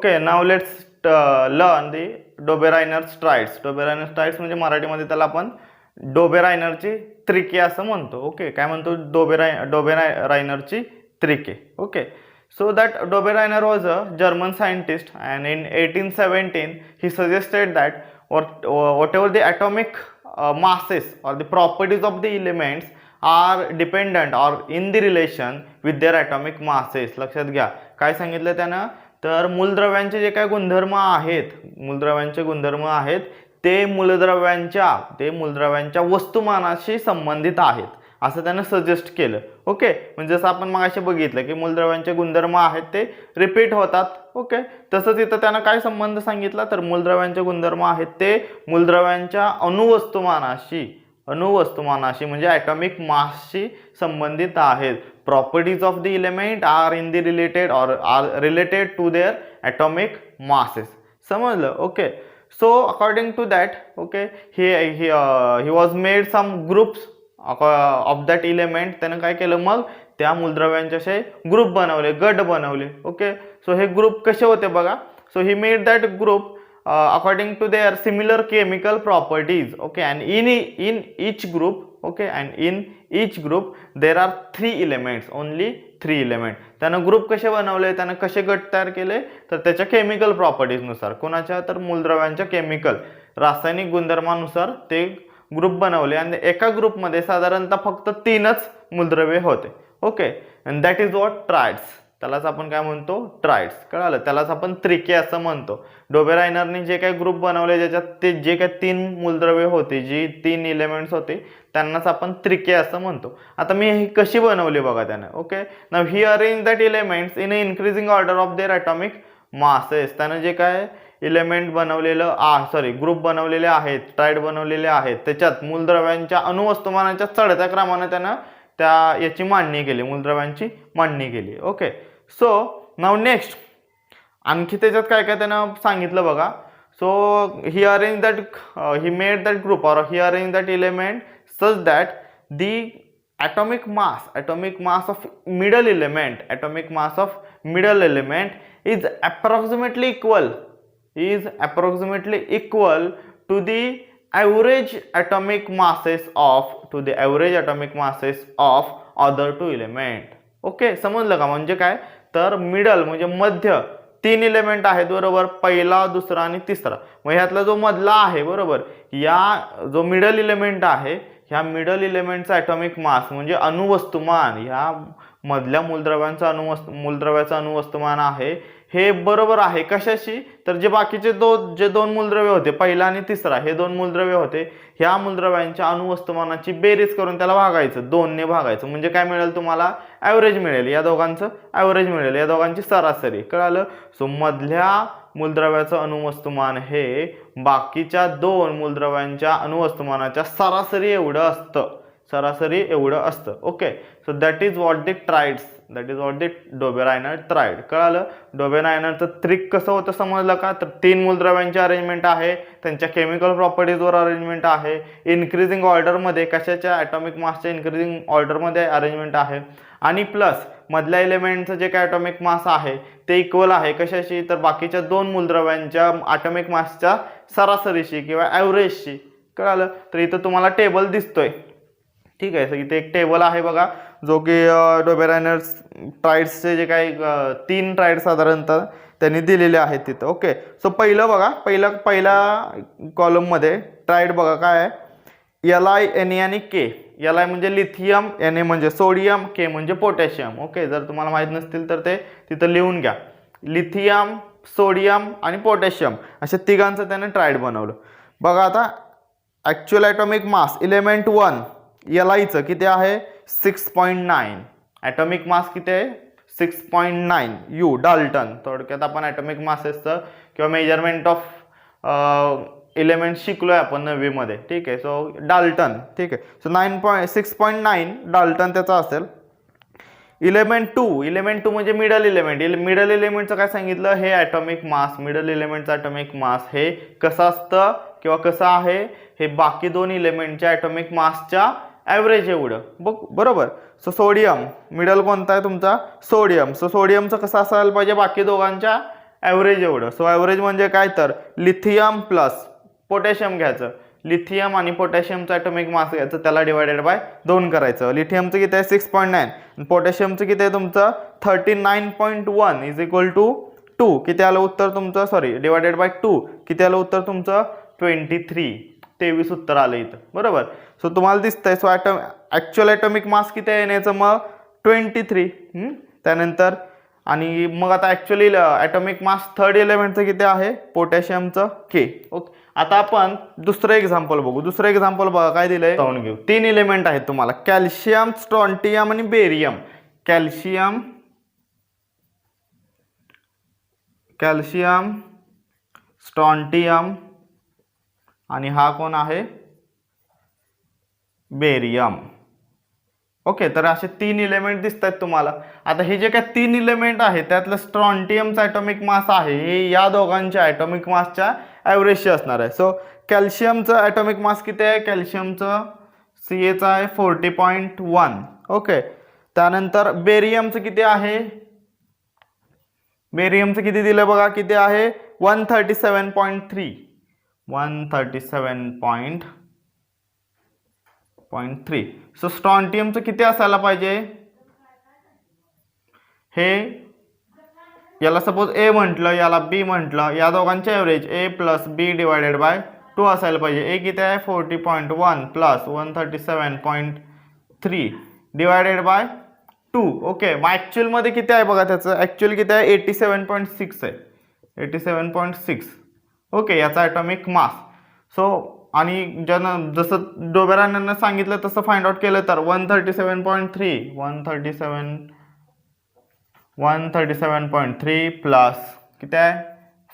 Okay, now let's learn the Dobereiner's triads. Dobereiner's triads म्हणजे मराठीमध्ये त्याला आपण डोबेरायनरची त्रिके असं म्हणतो. ओके, काय म्हणतो? डोबेरायनरची त्रिके. Okay, so that Dobereiner was a German scientist, and in 1817 he suggested that whatever the atomic masses or the properties of the elements are dependent or in the relation with their atomic masses. लक्षात घ्या काय सांगितलं त्यानं, तर मूलद्रव्यांचे जे काही गुणधर्म आहेत, मूलद्रव्यांचे गुणधर्म आहेत ते मूलद्रव्यांच्या वस्तुमानाशी संबंधित आहेत असं त्यानं सजेस्ट केलं. ओके, म्हणजे जसं आपण मगाशी बघितलं की मूलद्रव्यांचे गुणधर्म आहेत ते रिपीट होतात. ओके, तसंच इथं त्यानं काय संबंध सांगितला, तर मूलद्रव्यांचे गुणधर्म आहेत ते मूलद्रव्यांच्या अणुवस्तुमानाशी म्हणजे ॲटॉमिक मासशी संबंधित आहेत. Properties of the element are in the related or are related to their atomic masses. समजलं? Okay, so according to that, okay, he was made some groups of that element. त्यानं काय केलं, मग त्या मूलद्रव्यांचे असे ग्रुप बनवले, गट बनवले. ओके, सो हे ग्रुप कसे होते बघा. So he made that group according to their similar chemical properties. Okay, and in each group, okay, and in each group there are 3 elements, only 3 element. त्यानं ग्रुप कसे बनवले, त्यानं कसे गट तयार केले, तर त्याच्या केमिकल प्रॉपर्टीज नुसार, कोणाच्या, तर मूलद्रव्यांच्या केमिकल रासायनिक गुणधर्मानुसार ते ग्रुप बनवले. आणि एका ग्रुपमध्ये साधारणतः फक्त 3च मूलद्रव्ये होते. Okay, and that is what triads. त्यालाच आपण काय म्हणतो, ट्राइड्स. कळालं? त्यालाच आपण त्रिके असं म्हणतो. डोबेरायनरने जे काही ग्रुप बनवले ज्याच्यात ते जे काही 3 मूलद्रव्ये होते, जी 3 एलिमेंट्स होते, त्यांनाच आपण त्रिके असं म्हणतो. आता मी ही कशी बनवली बघा त्यानं. Okay, now he arrange that elements in a increasing order of their atomic masses. त्यानं जे काय एलिमेंट बनवलेलं ग्रुप बनवलेले आहेत, ट्राइड बनवलेले आहेत, त्याच्यात मूलद्रव्यांच्या अणुवस्तुमानाच्या चढत्या क्रमाने त्यानं याची मांडणी केली, मूलद्रव्यांची मांडणी केली. ओके, सो नाउ नेक्स्ट आणखी त्याच्यात काय काय त्यानं सांगितलं बघा. So he made that group or he arrange that element such that the atomic mass of middle element is approximately equal to the average atomic masses of other 2 element. Okay, समजलं का? म्हणजे काय, तर मिडल म्हणजे मध्य 3 element आहेत बरोबर, पहिला, दुसरा आणि तिसरा. मग ह्यातला जो मधला आहे बरोबर, या जो मिडल एलिमेंट आहे, ह्या मिडल एलिमेंटचा ॲटॉमिक मास म्हणजे अणुवस्तुमान, ह्या मधल्या मूलद्रव्याचं अणुवस्तुमान आहे हे बरोबर आहे कशाशी, तर जे बाकीचे जे 2 मूलद्रव्य होते, पहिला आणि तिसरा, हे 2 मूलद्रव्य होते, ह्या मूलद्रव्यांच्या अणुवस्तुमानाची बेरीज करून त्याला भागायचं, 2 ने भागायचं. म्हणजे काय मिळेल तुम्हाला, ॲव्हरेज मिळेल. या दोघांचं ॲव्हरेज मिळेल, या दोघांची सरासरी. कळालं? सो मधल्या मूलद्रव्याचं अणुवस्तुमान हे बाकीच्या 2 मूलद्रव्यांच्या अणुवस्तुमानाच्या सरासरी एवढं असतं. Okay, so that is what the triads, that is what the Dobereiner triad. कळालं? डोबेरायनरचं ट्रिक कसं होतं समजलं का, तर 3 मूलद्रव्यांची अरेंजमेंट आहे, त्यांच्या केमिकल प्रॉपर्टीजवर अरेंजमेंट आहे, इन्क्रीजिंग ऑर्डरमध्ये, कशाच्या, ॲटॉमिक मासच्या इन्क्रीजिंग ऑर्डरमध्ये अरेंजमेंट आहे, आणि प्लस मधल्या एलिमेंटचं जे काय ॲटॉमिक मास आहे ते इक्वल आहे कशाशी, तर बाकीच्या 2 मूलद्रव्यांच्या ॲटॉमिक मासच्या सरासरीशी किंवा ॲव्हरेजशी. कळालं? तर इथं तुम्हाला टेबल दिसतोय. ठीक आहे, इथे एक टेबल आहे बघा, जो की डोबेरायनर्स ट्राइड्सचे जे काही 3 ट्राइड साधारणतः त्यांनी दिलेले आहेत तिथं. ओके, सो पहिलं बघा, पहिल्या कॉलममध्ये ट्राइड बघा काय आहे, Li, Na आणि K. Li म्हणजे लिथियम, Na म्हणजे सोडियम, K म्हणजे पोटॅशियम. ओके, जर तुम्हाला माहीत नसतील तर ते तिथं लिहून घ्या. लिथियम, सोडियम आणि पोटॅशियम अशा तिघांचं त्याने ट्राइड बनवलं. बघा आता ॲक्च्युअल ॲटॉमिक मास एलिमेंट 1 Liचं किती आहे, 6.9. ॲटॉमिक मास किती आहे, 6.9 U डाल्टन. थोडक्यात आपण ॲटॉमिक मासेसचं किंवा मेजरमेंट ऑफ एलिमेंट शिकलोय आपण 9वी मध्ये. ठीक आहे, सो डाल्टन. ठीक आहे, सो 6.9 डाल्टन त्याचा असेल. एलिमेंट 2 म्हणजे मिडल एलिमेंटचं काय सांगितलं, हे ॲटॉमिक मास, मिडल एलिमेंटचं ॲटॉमिक मास हे कसं असतं किंवा कसं आहे, हे बाकी 2 एलिमेंटच्या ॲटॉमिक मासच्या ॲव्हरेज एवढं बरोबर. सो सोडियम, मिडल कोणता आहे तुमचा, सोडियम. सो सोडियमचं कसं असायला पाहिजे, बाकी दोघांच्या ॲव्हरेज एवढं. सो ॲव्हरेज म्हणजे काय तर लिथियम प्लस पोटॅशियम घ्यायचं, लिथियम आणि पोटॅशियमचा ॲटॉमिक मास घ्यायचं, त्याला डिवायडेड बाय 2 करायचं. लिथियमचं किती आहे 6.9, पोटॅशियमचं किती आहे तुमचं 39.1 इज इक्वल टू 2. किती आलं उत्तर तुमचं, सॉरी डिवायडेड बाय 2 किती आलं उत्तर तुमचं 23 उत्तर आलं इथं, बरोबर. सो तुम्हाला दिसतंय. सो ॲक्च्युअल ॲटॉमिक मास किती आहे येण्याचं मग 23. त्यानंतर आणि मग आता ॲक्च्युअली ॲटॉमिक मास थर्ड एलिमेंटचं किती आहे पोटॅशियमचं K. ओके, आता आपण दुसरं एक्झाम्पल बघू. दुसरं एक्झाम्पल बघा काय दिलंय, जाऊन घेऊ. 3 एलिमेंट आहेत तुम्हाला, कॅल्शियम, स्ट्रॉन्टियम आणि बेरियम. कॅल्शियम, स्ट्रॉन्टियम आणि हा कोण आहे बेरियम. ओके, तर असे 3 एलिमेंट दिसत आहेत तुम्हाला. आता हे जे काय 3 एलिमेंट आहे त्यातलं स्ट्रॉन्टियमचा ॲटॉमिक मास आहे हे या दोघांच्या ॲटॉमिक मासच्या ॲव्हरेजशी असणार आहे. सो कॅल्शियमचं ॲटॉमिक मास किती आहे, कॅल्शियमचं Ca आहे 40.1. ओके, त्यानंतर बेरियमचं किती आहे, बेरियमचं किती दिलं बघा, किती आहे 137.3. 137.3. सो स्ट्रॉन्टियमचं किती असायला पाहिजे, हे याला सपोज A म्हटलं, याला B म्हटलं, या दोघांचे average A plus B divided by 2 असायला पाहिजे. A किती आहे 40.1 प्लस 137.3 डिवायडेड बाय 2. ओके, मग ॲक्च्युअलमध्ये किती आहे बघा, त्याचं ॲक्च्युअल किती आहे 87.6 आहे, 87.6. ओके, याचा ॲटॉमिक मास. सो आणि ज्यानं जसं डोबेरायनरनं सांगितलं तसं फाइंड आउट केलं तर 137.3 प्लस किती आहे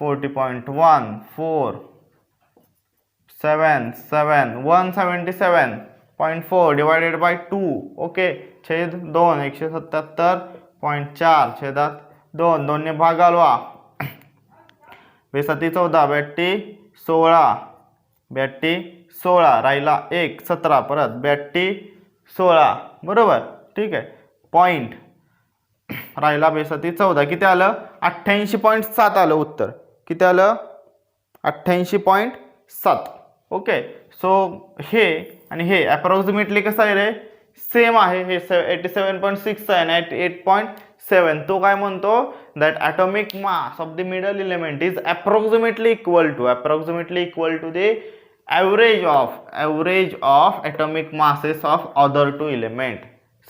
40.1 4 7 7 177.4 डिवायडेड बाय 2. ओके, छेद 2 177.4 छेदात 2 2 ने भाग घालवा. 2 14 82 16 राहिला 1 17 परत 16 बरोबर. ठीक आहे, पॉईंट राहिला 14 किती आलं 88.7 आलं उत्तर. किती आलं 88.7. ओके, सो हे आणि हे अप्रॉक्सिमेटली कसं आहे रे, सेम आहे. हे 87.6 आहे आणि 88.7. तो काय म्हणतो, that atomic mass of the middle element is approximately equal to the average of atomic masses of other 2 element.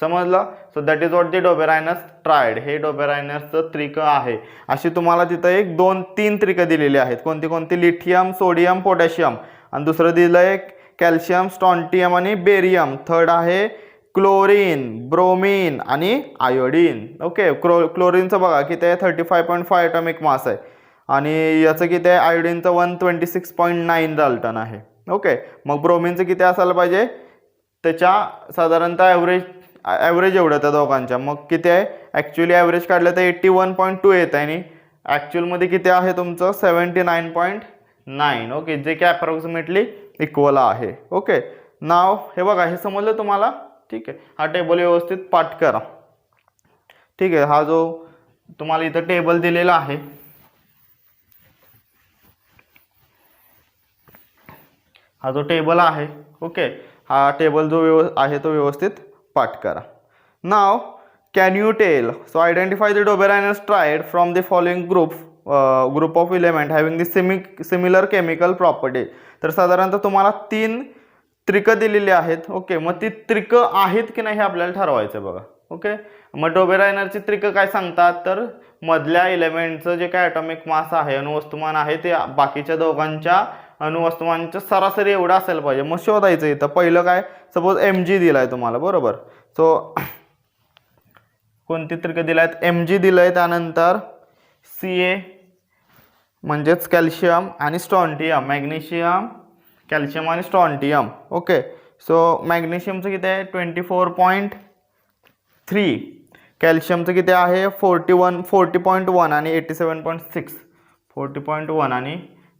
समजलं. So that is what the Dobereiner's triad. हे डोबेरायनसचं त्रिक आहे. अशी तुम्हाला तिथं 1 2 3 त्रिक दिलेली आहेत. कोणती कोणती, लिथियम, सोडियम, पोटॅशियम. आणि दुसरं दिलं आहे कॅल्शियम, स्ट्रॉन्टियम आणि बेरियम. थर्ड आहे क्लोरीन, ब्रोमीन आणि आयोडीन. ओके, क्लोरीनचं बघा किती आहे 35.5 ॲटॉमिक मास आहे आणि याचं किती आहे आयोडीनचं 126.9 डाल्टन आहे. ओके, मग ब्रोमीनचं किती असायला पाहिजे, त्याच्या साधारणतः ॲव्हरेज एवढं त्या दोघांच्या. मग किती आहे ॲक्च्युअली ॲव्हरेज काढलं तर 81.2 येत आहे आणि ॲक्च्युअलमध्ये किती आहे तुमचं 79.9. ओके, जे की अप्रॉक्सिमेटली इक्वल आहे. ओके, नाव हे बघा, हे समजलं तुम्हाला. ठीक आहे, हा टेबल व्यवस्थित पाठ करा. ठीक आहे, हा जो तुम्हाला इथं टेबल दिलेला आहे, हा जो टेबल आहे, ओके, हा टेबल जो आहे तो व्यवस्थित पाठ करा. Now can you tell, so identify the Dobereiner's triad from the following group of element having the similar chemical property. तर साधारणतः तुम्हाला 3 त्रिक दिलेली आहेत. ओके, मग ती त्रिक आहेत की नाही हे आपल्याला ठरवायचं बघा. ओके, मग डोबेरायनरची त्रिक काय सांगतात, तर मधल्या एलिमेंटचं जे काय ॲटॉमिक मास आहे, अणुवस्तुमान आहे, ते बाकीच्या दोघांच्या अणुवस्तुमानाच्या सरासरी एवढं असायला पाहिजे. मग शोधायचं इथं. पहिलं काय, सपोज Mg दिलाय तुम्हाला, बरोबर. सो कोणती त्रिक दिलायत, Mg दिलंय, त्यानंतर Ca म्हणजेच कॅल्शियम आणि स्ट्रॉन्टियम, मॅग्नेशियम, कॅल्शियम आणि स्ट्रॉन्टियम. ओके, सो मॅग्नेशियमचं किती आहे 24.3, कॅल्शियमचं किती आहे 40.1 आणि 87.6, 40.1 आणि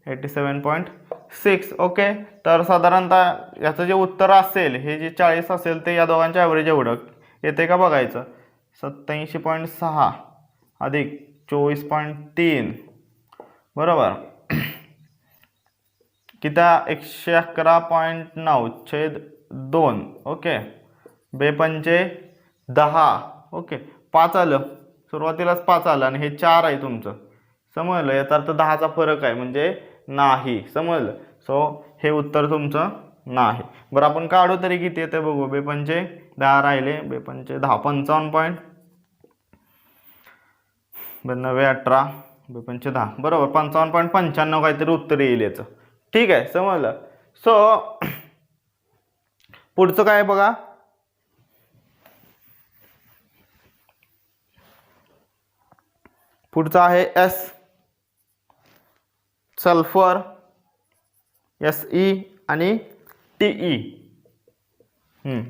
87.6. ओके, तर साधारणतः याचं जे उत्तर असेल, हे जे 40 असेल ते या दोघांच्या ॲव्हरेज एवढं येते का बघायचं. 87.6 अधिक 24.3 बरोबर. किती 111.9/2. ओके. बेपंचे 10. ओके. 5 आलं, सुरुवातीलाच 5 आलं आणि हे 4 आहे तुमचं. समजलं, याचा अर्थ 10चा फरक आहे म्हणजे नाही. समजलं. सो हे उत्तर तुमचं नाही. बरं आपण काढू तरी किती येते बघू. बेपंचे 10 राहिले, बेपंचे 10 55. 92 18 बेपंचे 10 बरोबर 55.95 काहीतरी उत्तर येईल याचं. ठीक आहे, समजलं. सो पुढचं काय बघा. पुढचं आहे एस, सल्फर, SE आणि TE.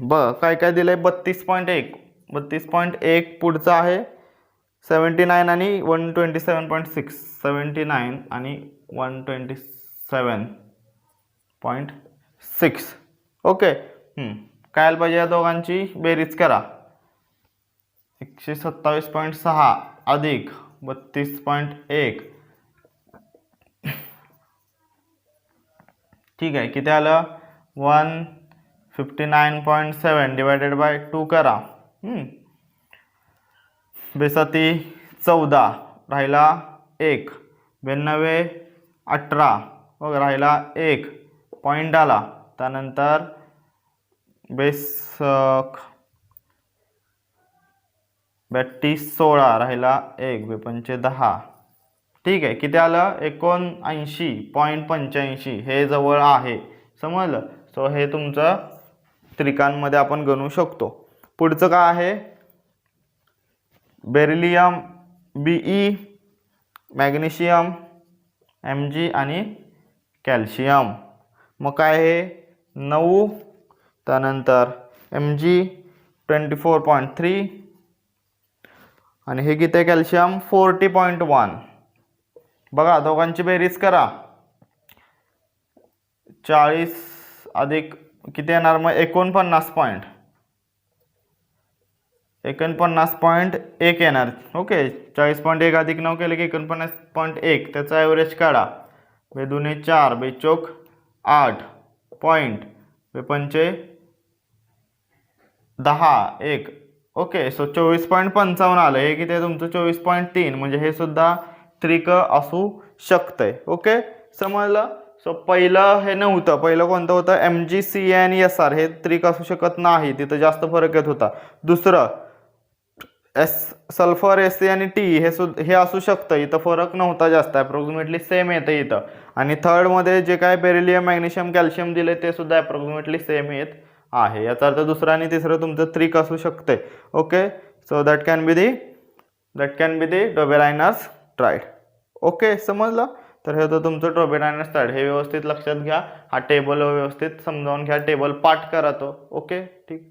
बघ काय काय दिलंय. 32.1. पुढचं आहे 79 आणि 127.6. 79 आणि 127.6. ओके. काय पाहिजे या दोघांची बेरीज करा. 127.6 अधिक 32.1. ठीक आहे, किती आलं 159.7 डिवायडेड बाय 2 करा. बेसाती 14 राहिला 1. 92 18 बघ राहिला 1 पॉईंट आला. त्यानंतर बेस 32 16 राहिला 1 बेपंचे 10. ठीक आहे, किती आलं 79.85. हे जवळ आहे. समजलं. सो हे तुमचं त्रिकांमध्ये आपण गणू शकतो. पुढचं काय आहे बेरिलियम BE, मॅग्नेशियम Mg आणि कॅल्शियम. मग काय हे 9. त्यानंतर Mg 24.3 आणि हे किती आहे कॅल्शियम 40.1. बघा दोघांची बेरीज करा. 40 अधिक किती येणार मग 49.1 येणार. ओके. 40.1 अधिक 9 केले की 49.1. त्याचा ॲव्हरेज काढा. 2 दुने 4 बेचोक 8 पॉईंट बेपंचे 10 1. ओके. सो 24.55 आलं. हे किती आहे तुमचं 24.3. म्हणजे हे सुद्धा त्रिक असू शकतंय. ओके, समजलं. सो पहिलं हे नव्हतं. पहिलं कोणतं होतं Mg Ca आणि SR. हे त्रिक असू शकत नाही, तिथं जास्त फरक येत होता. दुसरं सल्फर Sa आणि TE हे असू शकतं, इथं फरक नव्हता जास्त, अप्रॉक्सिमेटली सेम येतं इथं. आणि थर्ड मध्ये जे काय बेरिलियम मॅग्नेशियम कॅल्शियम दिले ते सुद्धा अप्रॉक्सिमेटली सेम येत आहे. याचा अर्थ दुसरं आणि तिसरं तुमचं त्रिक असू शकते. Okay. So that can be the Dobereiner's triad. Okay, समजलं. तर हे होतं तुमचं डोबेलाइनर्स ट्राइड. हे व्यवस्थित लक्षात घ्या. हा टेबल व्यवस्थित समजावून घ्या. टेबल पाठ करा तो. ओके, ठीक.